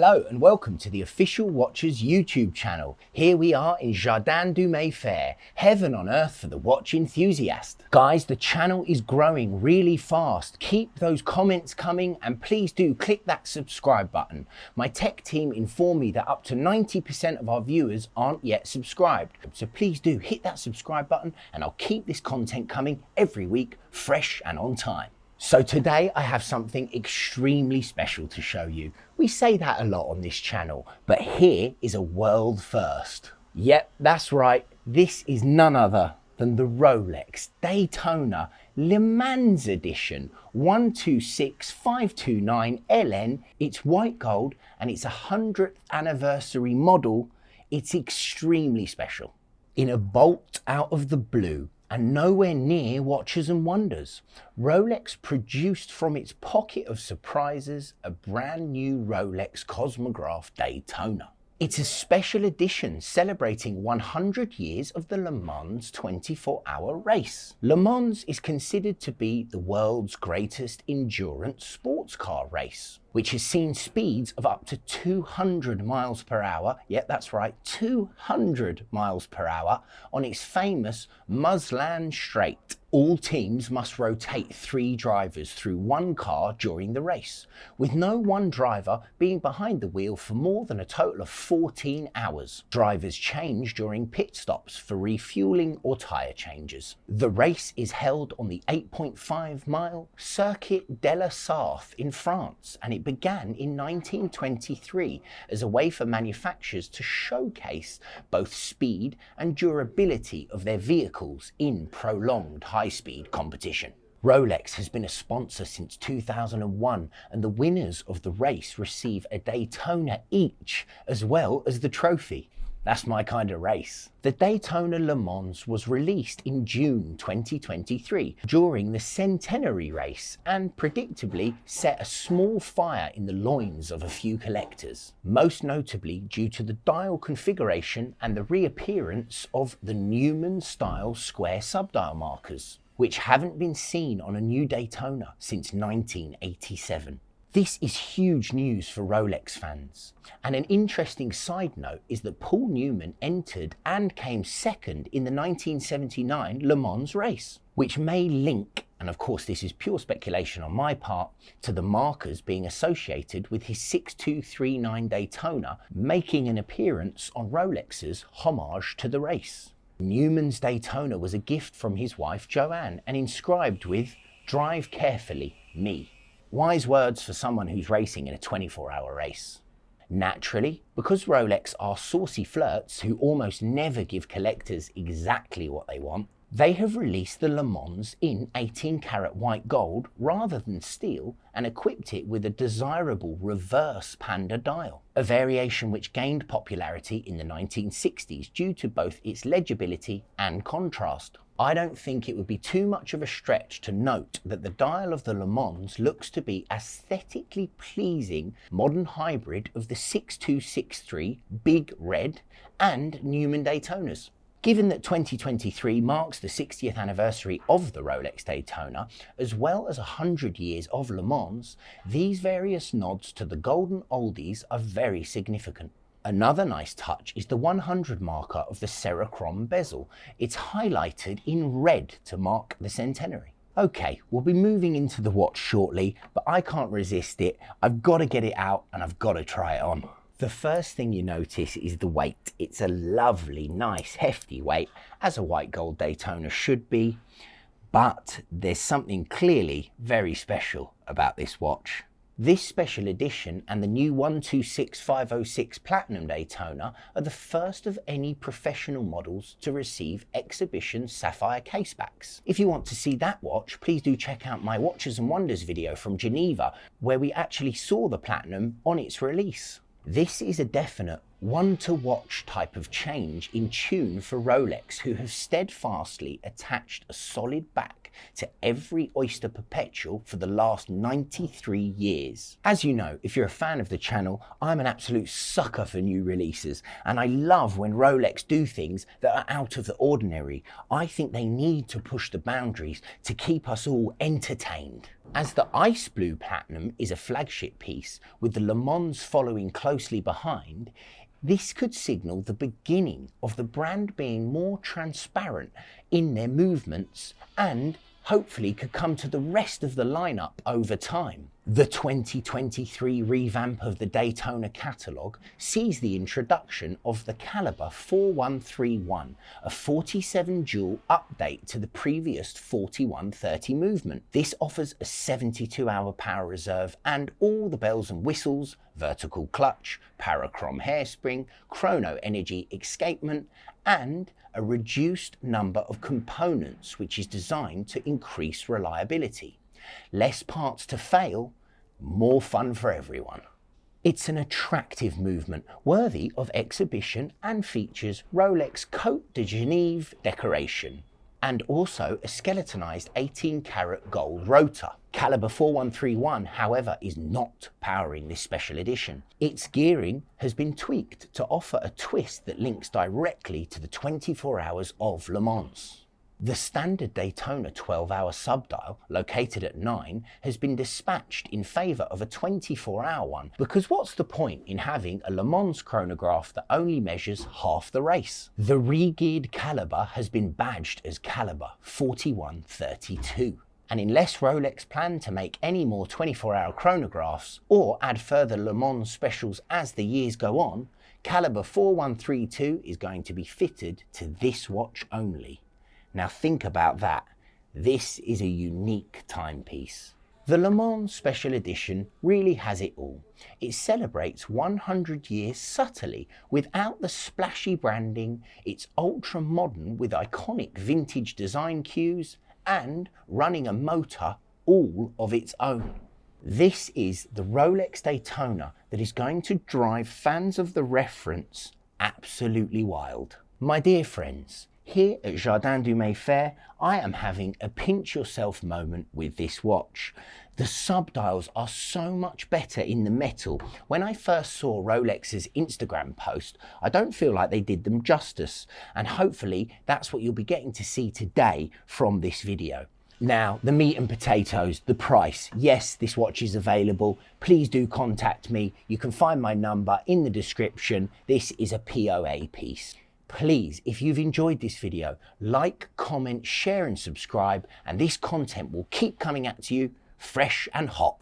Hello and welcome to the Official Watchers YouTube channel. Here we are in Jardin du Mayfair, heaven on earth for the watch enthusiast. Guys, the channel is growing really fast. Keep those comments coming and please do click that subscribe button. My tech team informed me that up to 90% of our viewers aren't yet subscribed. So please do hit that subscribe button and I'll keep this content coming every week, fresh and on time. So today I have something extremely special to show you. We say that a lot on this channel, but here is a world first. Yep, that's right. This is none other than the Rolex Daytona Le Mans edition 126529 LN. It's white gold and it's a 100th anniversary model. It's extremely special. In a bolt out of the blue, and nowhere near Watches and Wonders, Rolex produced from its pocket of surprises a brand new Rolex Cosmograph Daytona. It's a special edition celebrating 100 years of the Le Mans 24-hour race. Le Mans is considered to be the world's greatest endurance sports car race, which has seen speeds of up to 200 miles per hour. Yep, that's right, 200 miles per hour on its famous Muslan Straight. All teams must rotate 3 drivers through one car during the race, with no one driver being behind the wheel for more than a total of 14 hours. Drivers change during pit stops for refueling or tyre changes. The race is held on the 8.5-mile Circuit de la Sarthe in France, and it began in 1923 as a way for manufacturers to showcase both speed and durability of their vehicles in prolonged high-speed competition. Rolex has been a sponsor since 2001, and the winners of the race receive a Daytona each, as well as the trophy. That's my kind of race. The Daytona Le Mans was released in June 2023 during the Centenary race and predictably set a small fire in the loins of a few collectors, most notably due to the dial configuration and the reappearance of the Newman-style square subdial markers, which haven't been seen on a new Daytona since 1987. This is huge news for Rolex fans. And an interesting side note is that Paul Newman entered and came second in the 1979 Le Mans race, which may link, and of course this is pure speculation on my part, to the markers being associated with his 6239 Daytona making an appearance on Rolex's homage to the race. Newman's Daytona was a gift from his wife Joanne and inscribed with "Drive carefully, me." Wise words for someone who's racing in a 24-hour race. Naturally, because Rolex are saucy flirts who almost never give collectors exactly what they want, they have released the Le Mans in 18-karat white gold rather than steel and equipped it with a desirable reverse Panda dial, a variation which gained popularity in the 1960s due to both its legibility and contrast. I don't think it would be too much of a stretch to note that the dial of the Le Mans looks to be aesthetically pleasing modern hybrid of the 6263 Big Red and Newman Daytonas. Given that 2023 marks the 60th anniversary of the Rolex Daytona, as well as 100 years of Le Mans, these various nods to the golden oldies are very significant. Another nice touch is the 100 marker of the cerachrom bezel. It's highlighted in red to mark the centenary. Okay, we'll be moving into the watch shortly, but I can't resist it. I've got to get it out and I've got to try it on. The first thing you notice is the weight. It's a lovely, nice, hefty weight, as a white gold Daytona should be, but there's something clearly very special about this watch. This special edition and the new 126506 Platinum Daytona are the first of any professional models to receive exhibition sapphire casebacks. If you want to see that watch, please do check out my Watches and Wonders video from Geneva, where we actually saw the Platinum on its release. This is a definite one-to-watch type of change in tune for Rolex, who have steadfastly attached a solid back to every Oyster Perpetual for the last 93 years. As you know, if you're a fan of the channel, I'm an absolute sucker for new releases, and I love when Rolex do things that are out of the ordinary. I think they need to push the boundaries to keep us all entertained. As the Ice Blue Platinum is a flagship piece, with the Le Mans following closely behind, this could signal the beginning of the brand being more transparent in their movements and hopefully could come to the rest of the lineup over time. The 2023 revamp of the Daytona catalogue sees the introduction of the Caliber 4131, a 47 jewel update to the previous 4130 movement. This offers a 72-hour power reserve and all the bells and whistles, vertical clutch, cerachrom hairspring, chrono energy escapement, and a reduced number of components which is designed to increase reliability. Less parts to fail, more fun for everyone. It's an attractive movement worthy of exhibition and features Rolex Côte de Genève decoration and also a skeletonized 18-karat gold rotor. Caliber 4131, however, is not powering this special edition. Its gearing has been tweaked to offer a twist that links directly to the 24 hours of Le Mans. The standard Daytona 12-hour subdial, located at 9, has been dispatched in favour of a 24-hour one, because what's the point in having a Le Mans chronograph that only measures half the race? The re-geared Caliber has been badged as Caliber 4132. And unless Rolex plan to make any more 24-hour chronographs or add further Le Mans specials as the years go on, Caliber 4132 is going to be fitted to this watch only. Now think about that. This is a unique timepiece. The Le Mans Special Edition really has it all. It celebrates 100 years subtly without the splashy branding. It's ultra modern with iconic vintage design cues and running a motor all of its own. This is the Rolex Daytona that is going to drive fans of the reference absolutely wild. My dear friends, here at Jardin du Mayfair, I am having a pinch yourself moment with this watch. The subdials are so much better in the metal. When I first saw Rolex's Instagram post, I don't feel like they did them justice, and hopefully that's what you'll be getting to see today from this video. Now, the meat and potatoes, the price. Yes, this watch is available. Please do contact me. You can find my number in the description. This is a POA piece. Please, if you've enjoyed this video, like, comment, share and subscribe, and this content will keep coming at you fresh and hot.